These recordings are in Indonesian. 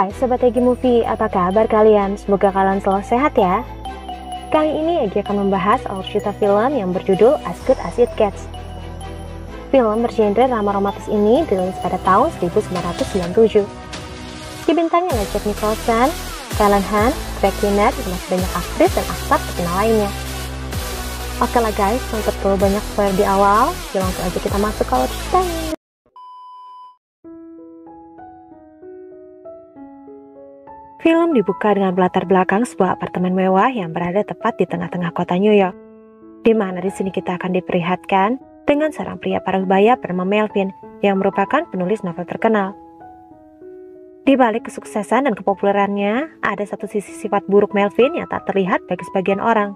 Hai Sobat Egi Movie, apa kabar kalian? Semoga kalian selalu sehat ya. Kali ini Egi akan membahas alur cerita film yang berjudul As Good As It Gets. Film bergenre drama romantis ini dirilis pada tahun 1997. Dibintangi oleh Jack Nicholson, Helen Hunt, Greg Kinnear, dan masih banyak aktris dan aktor terkenal lainnya. Oke lah guys, tanpa terlalu banyak spoiler di awal, langsung aja kita masuk ke alur ceritanya. Film dibuka dengan latar belakang sebuah apartemen mewah yang berada tepat di tengah-tengah kota New York, di mana di sini kita akan diperlihatkan dengan seorang pria parubaya bernama Melvin yang merupakan penulis novel terkenal. Di balik kesuksesan dan kepopulerannya, ada satu sisi sifat buruk Melvin yang tak terlihat bagi sebagian orang.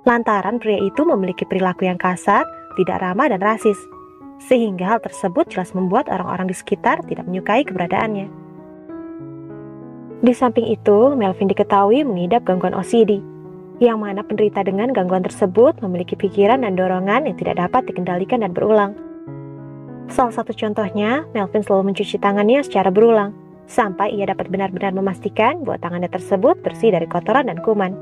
Lantaran pria itu memiliki perilaku yang kasar, tidak ramah dan rasis, sehingga hal tersebut jelas membuat orang-orang di sekitar tidak menyukai keberadaannya. Di samping itu, Melvin diketahui mengidap gangguan OCD, yang mana penderita dengan gangguan tersebut memiliki pikiran dan dorongan yang tidak dapat dikendalikan dan berulang. Salah satu contohnya, Melvin selalu mencuci tangannya secara berulang, sampai ia dapat benar-benar memastikan bahwa tangannya tersebut bersih dari kotoran dan kuman.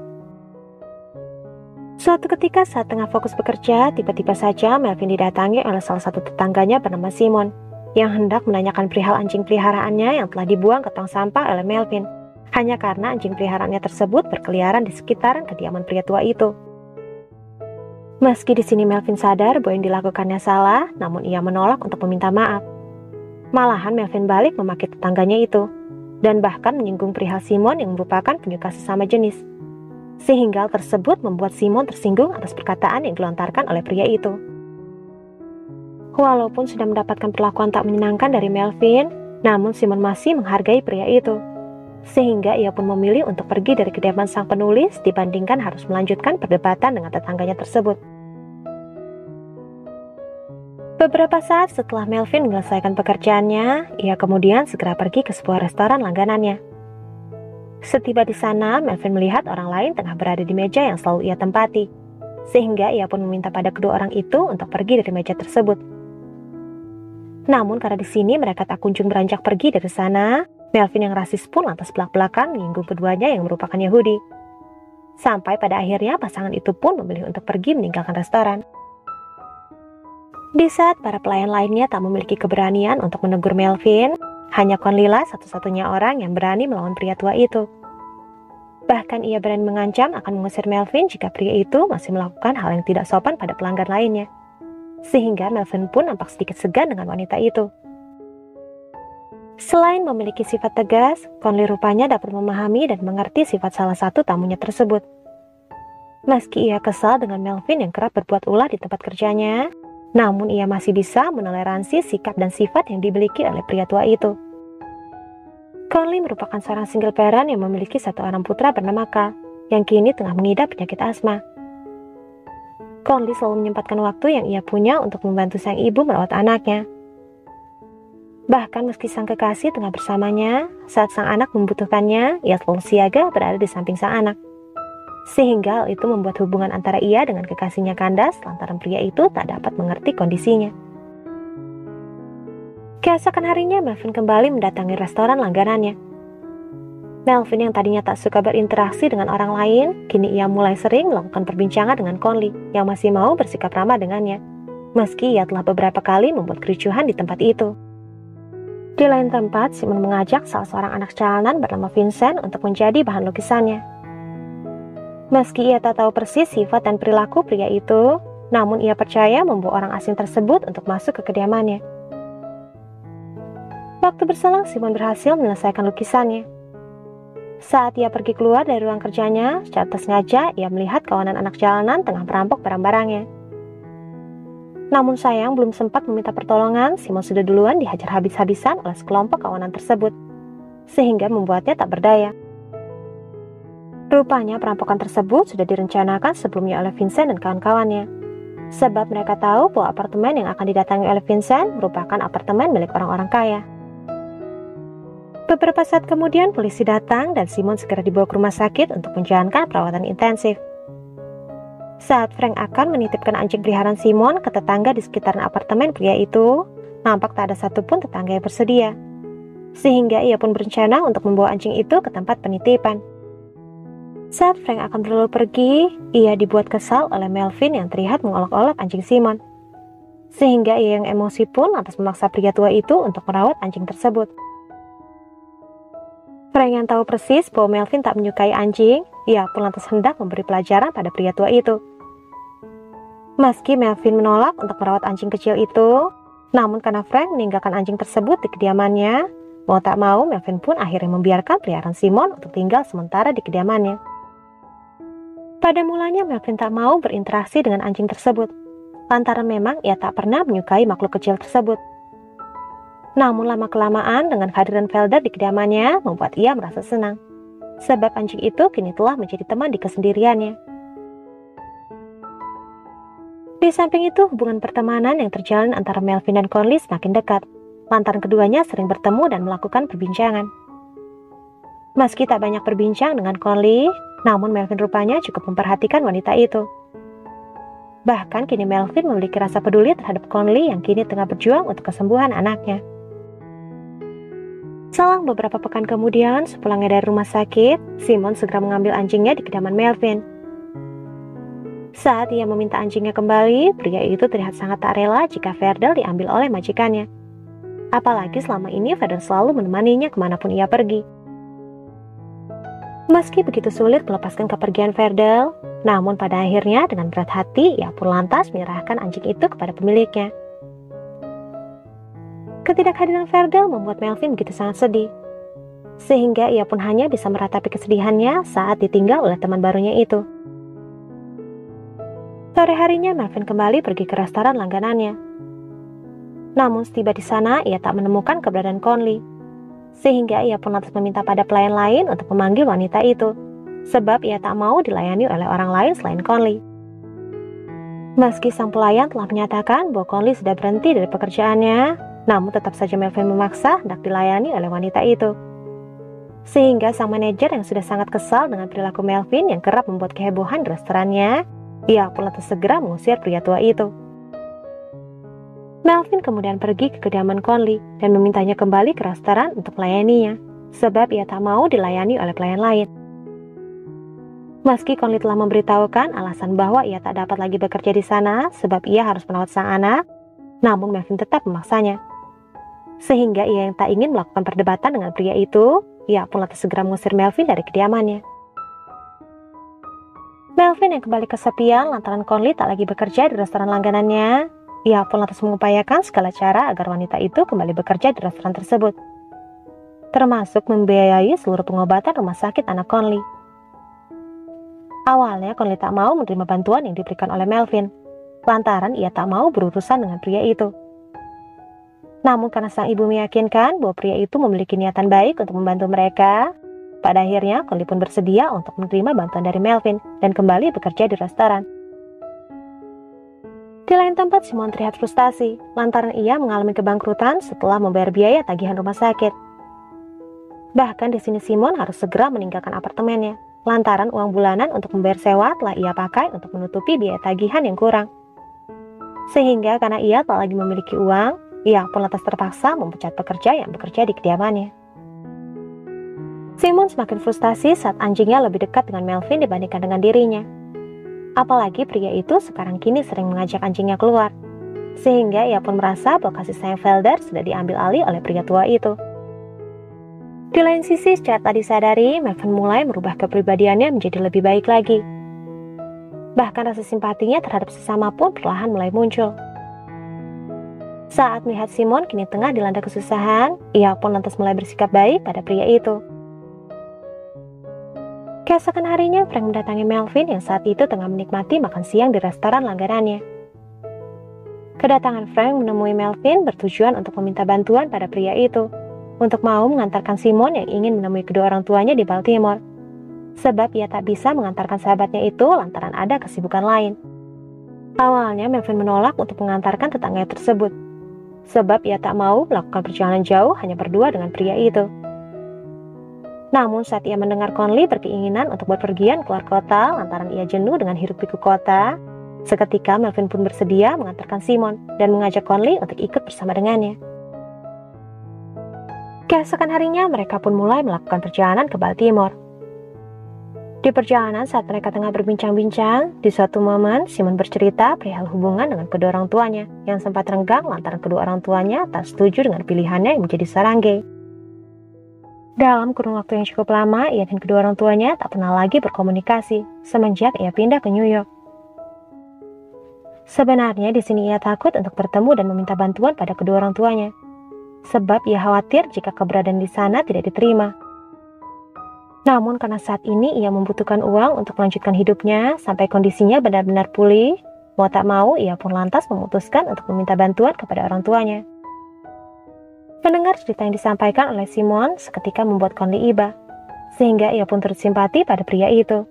Suatu ketika saat tengah fokus bekerja, tiba-tiba saja Melvin didatangi oleh salah satu tetangganya bernama Simon, yang hendak menanyakan perihal anjing peliharaannya yang telah dibuang ke tong sampah oleh Melvin, hanya karena anjing peliharaannya tersebut berkeliaran di sekitaran kediaman pria tua itu. Meski di sini Melvin sadar bahwa yang dilakukannya salah, namun ia menolak untuk meminta maaf. Malahan Melvin balik memaki tetangganya itu, dan bahkan menyinggung perihal Simon yang merupakan penyuka sesama jenis. Sehingga hal tersebut membuat Simon tersinggung atas perkataan yang dilontarkan oleh pria itu. Walaupun sudah mendapatkan perlakuan tak menyenangkan dari Melvin, namun Simon masih menghargai pria itu. Sehingga ia pun memilih untuk pergi dari kediaman sang penulis dibandingkan harus melanjutkan perdebatan dengan tetangganya tersebut. Beberapa saat setelah Melvin menyelesaikan pekerjaannya, ia kemudian segera pergi ke sebuah restoran langganannya. Setiba di sana, Melvin melihat orang lain tengah berada di meja yang selalu ia tempati, sehingga ia pun meminta pada kedua orang itu untuk pergi dari meja tersebut. Namun karena di sini mereka tak kunjung beranjak pergi dari sana, Melvin yang rasis pun lantas belak-belakan menyinggung keduanya yang merupakan Yahudi. Sampai pada akhirnya pasangan itu pun memilih untuk pergi meninggalkan restoran. Di saat para pelayan lainnya tak memiliki keberanian untuk menegur Melvin, hanya Conley lah satu-satunya orang yang berani melawan pria tua itu. Bahkan ia berani mengancam akan mengusir Melvin jika pria itu masih melakukan hal yang tidak sopan pada pelanggan lainnya. Sehingga Melvin pun nampak sedikit segan dengan wanita itu. Selain memiliki sifat tegas, Conley rupanya dapat memahami dan mengerti sifat salah satu tamunya tersebut. Meski ia kesal dengan Melvin yang kerap berbuat ulah di tempat kerjanya, namun ia masih bisa menoleransi sikap dan sifat yang dimiliki oleh pria tua itu. Conley merupakan seorang single parent yang memiliki satu orang putra bernama Carl, yang kini tengah mengidap penyakit asma. Conley selalu menyempatkan waktu yang ia punya untuk membantu sang ibu merawat anaknya. Bahkan meski sang kekasih tengah bersamanya, saat sang anak membutuhkannya, ia selalu siaga berada di samping sang anak. Sehingga hal itu membuat hubungan antara ia dengan kekasihnya kandas lantaran pria itu tak dapat mengerti kondisinya. Keesokan harinya, Melvin kembali mendatangi restoran langganannya. Melvin yang tadinya tak suka berinteraksi dengan orang lain, kini ia mulai sering melakukan perbincangan dengan Conley yang masih mau bersikap ramah dengannya, meski ia telah beberapa kali membuat kericuhan di tempat itu. Di lain tempat, Simon mengajak salah seorang anak jalanan bernama Vincent untuk menjadi bahan lukisannya. Meski ia tak tahu persis sifat dan perilaku pria itu, namun ia percaya membawa orang asing tersebut untuk masuk ke kediamannya. Waktu berselang, Simon berhasil menyelesaikan lukisannya. Saat ia pergi keluar dari ruang kerjanya, secara tak sengaja ia melihat kawanan anak jalanan tengah merampok barang-barangnya. Namun sayang belum sempat meminta pertolongan, Simon sudah duluan dihajar habis-habisan oleh sekelompok kawanan tersebut, sehingga membuatnya tak berdaya. Rupanya perampokan tersebut sudah direncanakan sebelumnya oleh Vincent dan kawan-kawannya, sebab mereka tahu bahwa apartemen yang akan didatangi oleh Vincent merupakan apartemen milik orang-orang kaya. Beberapa saat kemudian polisi datang dan Simon segera dibawa ke rumah sakit untuk menjalankan perawatan intensif. Saat Frank akan menitipkan anjing peliharaan Simon ke tetangga di sekitaran apartemen pria itu, nampak tak ada satupun tetangga yang bersedia. sehingga ia pun berencana untuk membawa anjing itu ke tempat penitipan. Saat Frank akan berlalu pergi, ia dibuat kesal oleh Melvin yang terlihat mengolok-olok anjing Simon. Sehingga ia yang emosi pun lantas memaksa pria tua itu untuk merawat anjing tersebut. Frank yang tahu persis bahwa Melvin tak menyukai anjing, ia pun lantas hendak memberi pelajaran pada pria tua itu. Meski Melvin menolak untuk merawat anjing kecil itu, namun karena Frank meninggalkan anjing tersebut di kediamannya, mau tak mau Melvin pun akhirnya membiarkan peliharaan Simon untuk tinggal sementara di kediamannya. Pada mulanya Melvin tak mau berinteraksi dengan anjing tersebut, lantaran memang ia tak pernah menyukai makhluk kecil tersebut. Namun lama-kelamaan dengan kehadiran Felder di kediamannya membuat ia merasa senang, sebab anjing itu kini telah menjadi teman di kesendiriannya. Di samping itu hubungan pertemanan yang terjalin antara Melvin dan Conley semakin dekat, lantaran keduanya sering bertemu dan melakukan perbincangan. Meski tak banyak berbincang dengan Conley, namun Melvin rupanya cukup memperhatikan wanita itu. Bahkan kini Melvin memiliki rasa peduli terhadap Conley yang kini tengah berjuang untuk kesembuhan anaknya. Selang beberapa pekan kemudian, sepulangnya dari rumah sakit, Simon segera mengambil anjingnya di kediaman Melvin. Saat ia meminta anjingnya kembali, pria itu terlihat sangat tak rela jika Verdel diambil oleh majikannya. Apalagi selama ini Verdel selalu menemaninya kemanapun ia pergi. Meski begitu sulit melepaskan kepergian Verdel, namun pada akhirnya dengan berat hati ia pun lantas menyerahkan anjing itu kepada pemiliknya. Ketidakhadiran Verdel membuat Melvin begitu sangat sedih, sehingga ia pun hanya bisa meratapi kesedihannya saat ditinggal oleh teman barunya itu. Sore harinya Melvin kembali pergi ke restoran langganannya. Namun setiba di sana ia tak menemukan keberadaan Conley, sehingga ia pun lantas meminta pada pelayan lain untuk memanggil wanita itu, sebab ia tak mau dilayani oleh orang lain selain Conley. Meski sang pelayan telah menyatakan bahwa Conley sudah berhenti dari pekerjaannya, namun tetap saja Melvin memaksa hendak dilayani oleh wanita itu. Sehingga sang manajer yang sudah sangat kesal dengan perilaku Melvin yang kerap membuat kehebohan di restorannya, ia pun lantas segera mengusir pria tua itu. Melvin kemudian pergi ke kediaman Conley dan memintanya kembali ke restoran untuk melayaninya, sebab ia tak mau dilayani oleh pelayan lain. Meski Conley telah memberitahukan alasan bahwa ia tak dapat lagi bekerja di sana sebab ia harus merawat sang anak, namun Melvin tetap memaksanya. Sehingga ia yang tak ingin melakukan perdebatan dengan pria itu, ia pun lantas segera mengusir Melvin dari kediamannya. Melvin yang kembali kesepian lantaran Conley tak lagi bekerja di restoran langganannya, ia pun lantas mengupayakan segala cara agar wanita itu kembali bekerja di restoran tersebut, termasuk membiayai seluruh pengobatan rumah sakit anak Conley. Awalnya Conley tak mau menerima bantuan yang diberikan oleh Melvin, lantaran ia tak mau berurusan dengan pria itu. Namun karena sang ibu meyakinkan bahwa pria itu memiliki niatan baik untuk membantu mereka, pada akhirnya Conley pun bersedia untuk menerima bantuan dari Melvin dan kembali bekerja di restoran. Di lain tempat, Simon terlihat frustasi lantaran ia mengalami kebangkrutan setelah membayar biaya tagihan rumah sakit. Bahkan di sini Simon harus segera meninggalkan apartemennya lantaran uang bulanan untuk membayar sewa telah ia pakai untuk menutupi biaya tagihan yang kurang. Sehingga karena ia tak lagi memiliki uang, ia pun lantas terpaksa memecat pekerja yang bekerja di kediamannya. Simon semakin frustasi saat anjingnya lebih dekat dengan Melvin dibandingkan dengan dirinya. Apalagi pria itu sekarang kini sering mengajak anjingnya keluar, sehingga ia pun merasa bahwa kasih sayang Felder sudah diambil alih oleh pria tua itu. Di lain sisi, secara tak disadari, Melvin mulai merubah kepribadiannya menjadi lebih baik lagi. Bahkan rasa simpatinya terhadap sesama pun perlahan mulai muncul. Saat melihat Simon kini tengah dilanda kesusahan, ia pun lantas mulai bersikap baik pada pria itu. Keesokan harinya, Frank mendatangi Melvin yang saat itu tengah menikmati makan siang di restoran langganannya. Kedatangan Frank menemui Melvin bertujuan untuk meminta bantuan pada pria itu, untuk mau mengantarkan Simon yang ingin menemui kedua orang tuanya di Baltimore, sebab ia tak bisa mengantarkan sahabatnya itu lantaran ada kesibukan lain. Awalnya Melvin menolak untuk mengantarkan tetangganya tersebut, sebab ia tak mau melakukan perjalanan jauh hanya berdua dengan pria itu. Namun saat ia mendengar Conley berkeinginan untuk berpergian keluar kota lantaran ia jenuh dengan hiruk-pikuk kota, seketika Melvin pun bersedia mengantarkan Simon dan mengajak Conley untuk ikut bersama dengannya. Keesokan harinya mereka pun mulai melakukan perjalanan ke Baltimore. Di perjalanan saat mereka tengah berbincang-bincang, di suatu momen Simon bercerita perihal hubungan dengan kedua orang tuanya yang sempat renggang lantaran kedua orang tuanya tak setuju dengan pilihannya yang menjadi seorang gay. Dalam kurun waktu yang cukup lama, ia dan kedua orang tuanya tak pernah lagi berkomunikasi semenjak ia pindah ke New York. Sebenarnya di sini ia takut untuk bertemu dan meminta bantuan pada kedua orang tuanya, sebab ia khawatir jika keberadaan di sana tidak diterima. Namun karena saat ini ia membutuhkan uang untuk melanjutkan hidupnya sampai kondisinya benar-benar pulih, mau tak mau ia pun lantas memutuskan untuk meminta bantuan kepada orang tuanya. Mendengar cerita yang disampaikan oleh Simon seketika membuat Conley iba, sehingga ia pun turut simpati pada pria itu.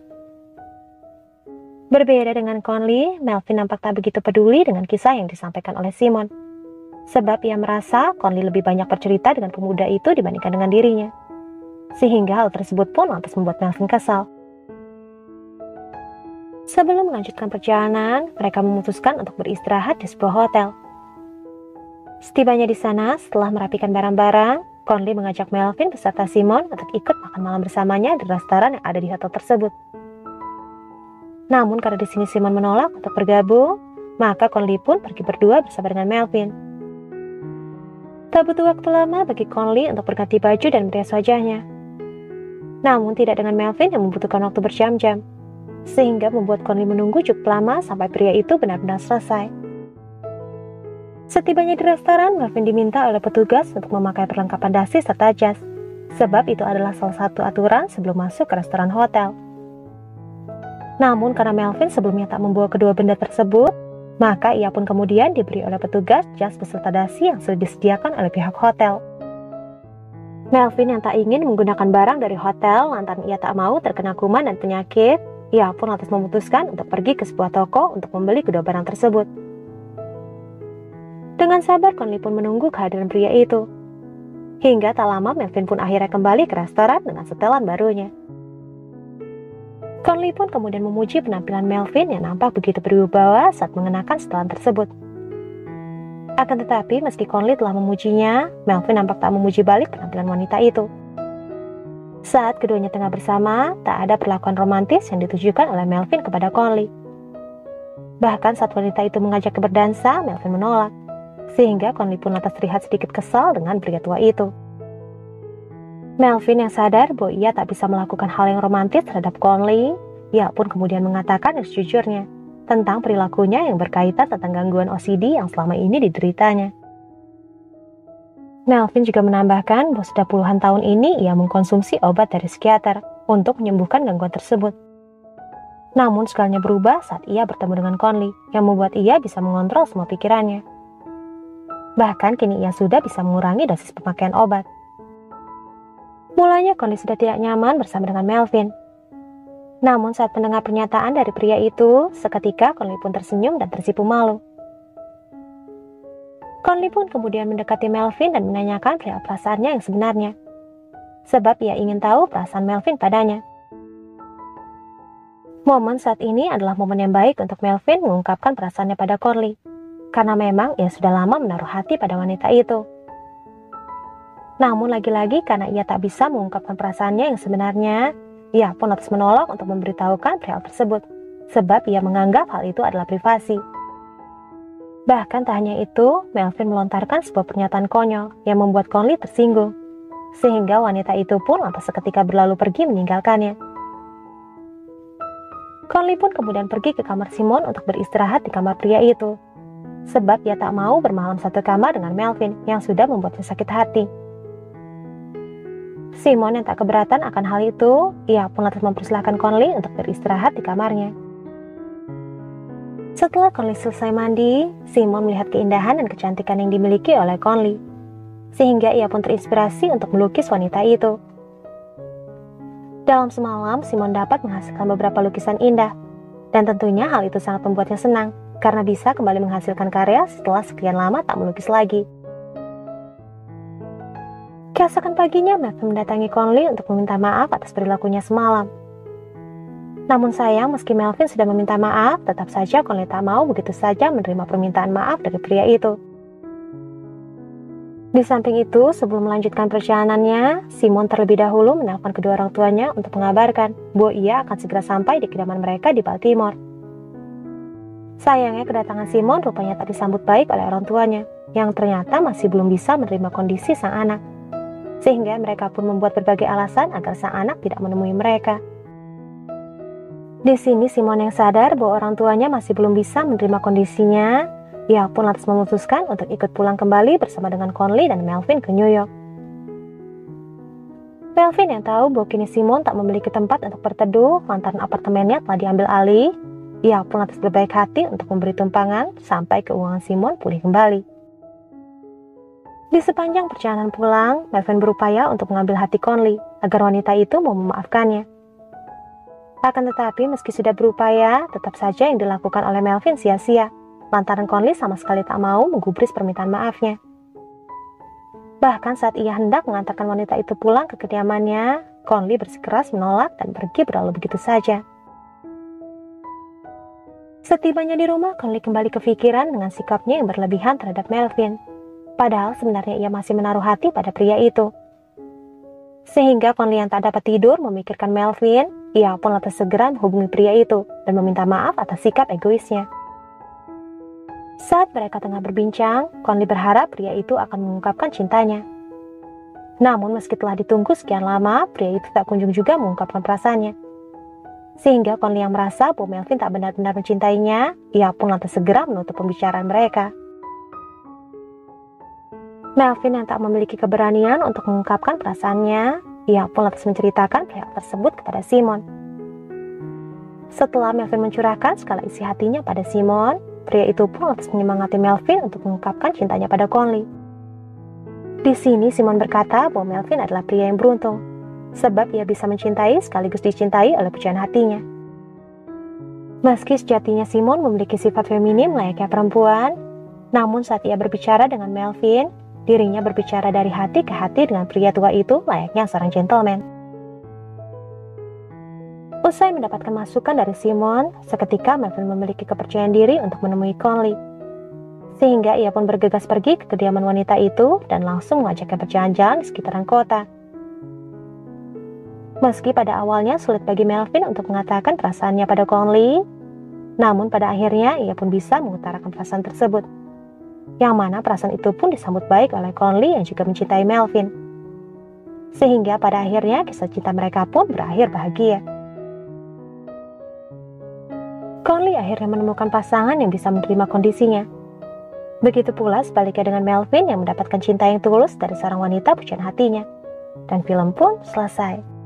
Berbeda dengan Conley, Melvin nampak tak begitu peduli dengan kisah yang disampaikan oleh Simon, sebab ia merasa Conley lebih banyak bercerita dengan pemuda itu dibandingkan dengan dirinya. Sehingga hal tersebut pun lantas membuat Melvin kesal. Sebelum melanjutkan perjalanan, mereka memutuskan untuk beristirahat di sebuah hotel. Setibanya di sana, setelah merapikan barang-barang, Conley mengajak Melvin beserta Simon untuk ikut makan malam bersamanya di restoran yang ada di hotel tersebut. Namun karena di sini Simon menolak untuk bergabung, maka Conley pun pergi berdua bersama dengan Melvin. Tak butuh waktu lama bagi Conley untuk berganti baju dan merias wajahnya. Namun tidak dengan Melvin yang membutuhkan waktu berjam-jam, sehingga membuat Conley menunggu cukup lama sampai pria itu benar-benar selesai. Setibanya di restoran, Melvin diminta oleh petugas untuk memakai perlengkapan dasi serta jas, sebab itu adalah salah satu aturan sebelum masuk ke restoran hotel. Namun karena Melvin sebelumnya tak membawa kedua benda tersebut, maka ia pun kemudian diberi oleh petugas jas beserta dasi yang sudah disediakan oleh pihak hotel. Melvin yang tak ingin menggunakan barang dari hotel lantaran ia tak mau terkena kuman dan penyakit, ia pun lantas memutuskan untuk pergi ke sebuah toko untuk membeli kedua barang tersebut. Dengan sabar, Conley pun menunggu kehadiran pria itu. Hingga tak lama Melvin pun akhirnya kembali ke restoran dengan setelan barunya. Conley pun kemudian memuji penampilan Melvin yang nampak begitu berwibawa saat mengenakan setelan tersebut. Akan tetapi, meski Conley telah memujinya, Melvin nampak tak memuji balik penampilan wanita itu. Saat keduanya tengah bersama, tak ada perlakuan romantis yang ditujukan oleh Melvin kepada Conley. Bahkan saat wanita itu mengajak berdansa, Melvin menolak, sehingga Conley pun lantas terlihat sedikit kesal dengan pria tua itu. Melvin yang sadar bahwa ia tak bisa melakukan hal yang romantis terhadap Conley, ia pun kemudian mengatakan sejujurnya tentang perilakunya yang berkaitan tentang gangguan OCD yang selama ini dideritanya. Melvin juga menambahkan bahwa sudah puluhan tahun ini ia mengkonsumsi obat dari psikiater untuk menyembuhkan gangguan tersebut. Namun segalanya berubah saat ia bertemu dengan Conley yang membuat ia bisa mengontrol semua pikirannya. Bahkan kini ia sudah bisa mengurangi dosis pemakaian obat. Mulanya Conley sudah tidak nyaman bersama dengan Melvin. Namun saat mendengar pernyataan dari pria itu, seketika Conley pun tersenyum dan tersipu malu. Conley pun kemudian mendekati Melvin dan menanyakan perihal perasaannya yang sebenarnya, sebab ia ingin tahu perasaan Melvin padanya. Momen saat ini adalah momen yang baik untuk Melvin mengungkapkan perasaannya pada Conley, karena memang ia sudah lama menaruh hati pada wanita itu. Namun lagi-lagi karena ia tak bisa mengungkapkan perasaannya yang sebenarnya, ia pun harus menolak untuk memberitahukan perihal tersebut, sebab ia menganggap hal itu adalah privasi. Bahkan tak hanya itu, Melvin melontarkan sebuah pernyataan konyol yang membuat Conley tersinggung, sehingga wanita itu pun lantas seketika berlalu pergi meninggalkannya. Conley pun kemudian pergi ke kamar Simon untuk beristirahat di kamar pria itu, sebab ia tak mau bermalam satu kamar dengan Melvin yang sudah membuatnya sakit hati. Simon yang tak keberatan akan hal itu, ia pun lantas mempersilahkan Conley untuk beristirahat di kamarnya. Setelah Conley selesai mandi, Simon melihat keindahan dan kecantikan yang dimiliki oleh Conley, sehingga ia pun terinspirasi untuk melukis wanita itu. Dalam semalam, Simon dapat menghasilkan beberapa lukisan indah, dan tentunya hal itu sangat membuatnya senang, karena bisa kembali menghasilkan karya setelah sekian lama tak melukis lagi. Keesokan paginya, Melvin mendatangi Conley untuk meminta maaf atas perilakunya semalam. Namun sayang, meski Melvin sudah meminta maaf, tetap saja Conley tak mau begitu saja menerima permintaan maaf dari pria itu. Di samping itu, sebelum melanjutkan perjalanannya, Simon terlebih dahulu menelpon kedua orang tuanya untuk mengabarkan bahwa ia akan segera sampai di kediaman mereka di Baltimore. Sayangnya kedatangan Simon rupanya tak disambut baik oleh orang tuanya, yang ternyata masih belum bisa menerima kondisi sang anak. Sehingga mereka pun membuat berbagai alasan agar sang anak tidak menemui mereka. Di sini Simon yang sadar bahwa orang tuanya masih belum bisa menerima kondisinya, ia pun lantas memutuskan untuk ikut pulang kembali bersama dengan Conley dan Melvin ke New York. Melvin yang tahu bahwa kini Simon tak memiliki tempat untuk berteduh lantaran apartemennya telah diambil alih, ia pun lantas berbaik hati untuk memberi tumpangan sampai keuangan Simon pulih kembali. Di sepanjang perjalanan pulang, Melvin berupaya untuk mengambil hati Conley agar wanita itu mau memaafkannya. Akan tetapi meski sudah berupaya, tetap saja yang dilakukan oleh Melvin sia-sia, lantaran Conley sama sekali tak mau menggubris permintaan maafnya. Bahkan saat ia hendak mengantarkan wanita itu pulang ke kediamannya, Conley bersikeras menolak dan pergi berlalu begitu saja. Setibanya di rumah, Conley kembali kepikiran dengan sikapnya yang berlebihan terhadap Melvin. Padahal sebenarnya ia masih menaruh hati pada pria itu. Sehingga Conley yang tak dapat tidur memikirkan Melvin, ia pun lantas segera menghubungi pria itu dan meminta maaf atas sikap egoisnya. Saat mereka tengah berbincang, Conley berharap pria itu akan mengungkapkan cintanya. Namun meski telah ditunggu sekian lama, pria itu tak kunjung juga mengungkapkan perasaannya. Sehingga Conley yang merasa bahwa Melvin tak benar-benar mencintainya, ia pun lantas segera menutup pembicaraan mereka. Melvin yang tak memiliki keberanian untuk mengungkapkan perasaannya, ia pun lantas menceritakan hal tersebut kepada Simon. Setelah Melvin mencurahkan segala isi hatinya pada Simon, pria itu pun lantas menyemangati Melvin untuk mengungkapkan cintanya pada Conley. Di sini Simon berkata bahwa Melvin adalah pria yang beruntung, sebab ia bisa mencintai sekaligus dicintai oleh pujian hatinya. Meski sejatinya Simon memiliki sifat feminim layaknya perempuan, namun saat ia berbicara dengan Melvin, dirinya berbicara dari hati ke hati dengan pria tua itu layaknya seorang gentleman. Usai mendapatkan masukan dari Simon, seketika Melvin memiliki kepercayaan diri untuk menemui Conley. Sehingga ia pun bergegas pergi ke kediaman wanita itu dan langsung mengajaknya berjalan-jalan di sekitaran kota. Meski pada awalnya sulit bagi Melvin untuk mengatakan perasaannya pada Conley, namun pada akhirnya ia pun bisa mengutarakan perasaan tersebut. Yang mana perasaan itu pun disambut baik oleh Conley yang juga mencintai Melvin. Sehingga pada akhirnya kisah cinta mereka pun berakhir bahagia. Conley akhirnya menemukan pasangan yang bisa menerima kondisinya. Begitu pula sebaliknya dengan Melvin yang mendapatkan cinta yang tulus dari seorang wanita pujian hatinya. Dan film pun selesai.